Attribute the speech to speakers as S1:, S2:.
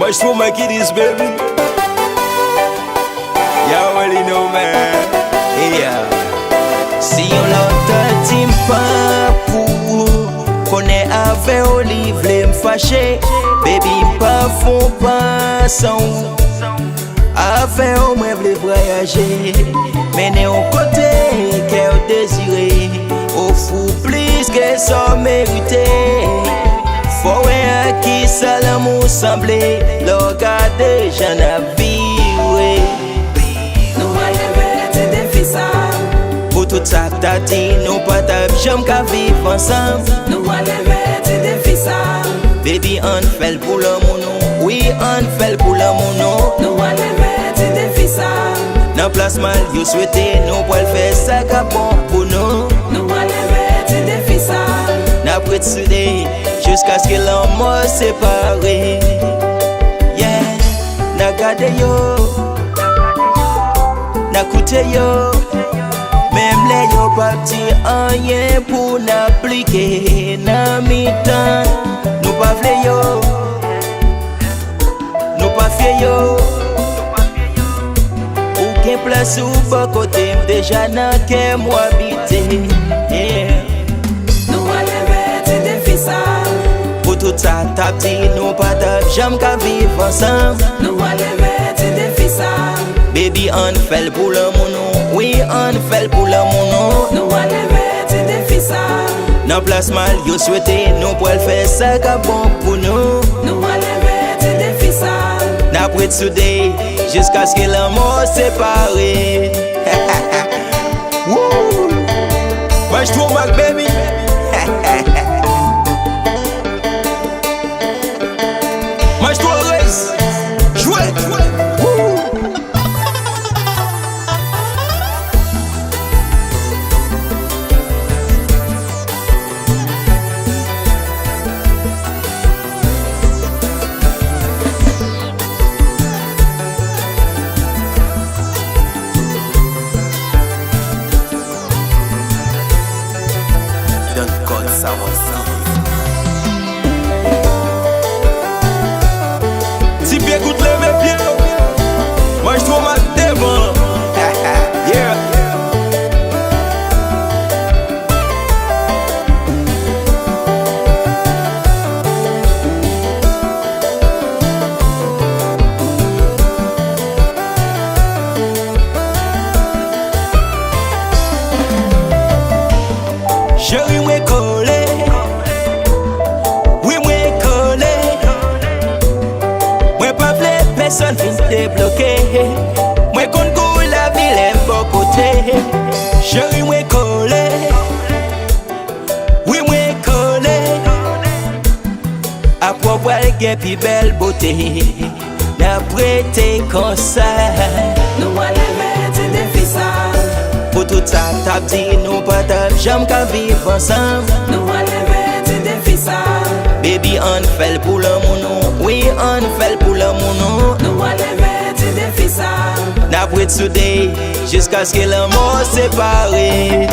S1: Much for my kiddies, baby. You already know, man. Yeah.
S2: Si yon l'autre tim pa pou Konnen ave olive vle m fache Baby pa fon pa san Ave ou mwen vle voyager Mene yon kote ke ou desire Ou fou plis ke sa merite Fouwe a ki sa l'amou semble Lo gade jan ap viwe
S3: Nou aleve ti defi sa
S2: Pour tout ça que t'as dit, nous pas t'as jamais qu'à vivre ensemble.
S3: Nou aleve ti defi sa
S2: Baby, on fait pour l'amour, nous. Oui, on fait pour l'amour, nous.
S3: Nou aleve ti defi sa
S2: Dans place mal, you souhaitez, nous pour le faire ça qu'a bon pour nous.
S3: Nou aleve ti defi sa
S2: N'a prêt de souder, jusqu'à ce que l'amour séparé. Yeah, n'a gardé yo, n'a coûté yo. Même les yo parti rien pour n'appliquer dans mi-temps. Nous pas vle yo, nous pas fier yo. Aucun place ou pas côté déjà dans que moi habiter. Yeah.
S3: Nou aleve ti defi sa
S2: Pour tout ça t'as dit nous pas t'as jamais qu'à vivre ensemble.
S3: Nou aleve ti defi sa
S2: Baby on fait pour l'amour nous. Oui on fait pour l'amour nous.
S3: Nou aleve ti defi sa
S2: Dans place mal yo souhaité nous pour le faire ça qu'a bon pour nous.
S3: Nou aleve ti defi sa
S2: N'a prêt de souder jusqu'à ce que l'amour séparé.
S1: Woo! Much for my baby. Much for Alex. Jouet. Woo!
S2: Don't call someone.
S1: Si bien écoute les pieds. Much for my devil. Yeah.
S2: Chérie moi collé, oui moi collé. Moi pas vle personne fin te bloquer. Moi kon kou la ville est bon côté. Chérie moi collé, oui moi collé. A quoi boire gen pi belle beauté. D'après tes conseils.
S3: Nou aleve ti defi sa
S2: Pour tout ça t'as dit nous pas t'as jamais qu'à vivre ensemble.
S3: Nou aleve ti defi sa
S2: Baby on fait pour l'amour nous. Oui on fait pour l'amour nous.
S3: Nou aleve ti defi sa
S2: N'a prêt de souder jusqu'à ce que l'amour séparé.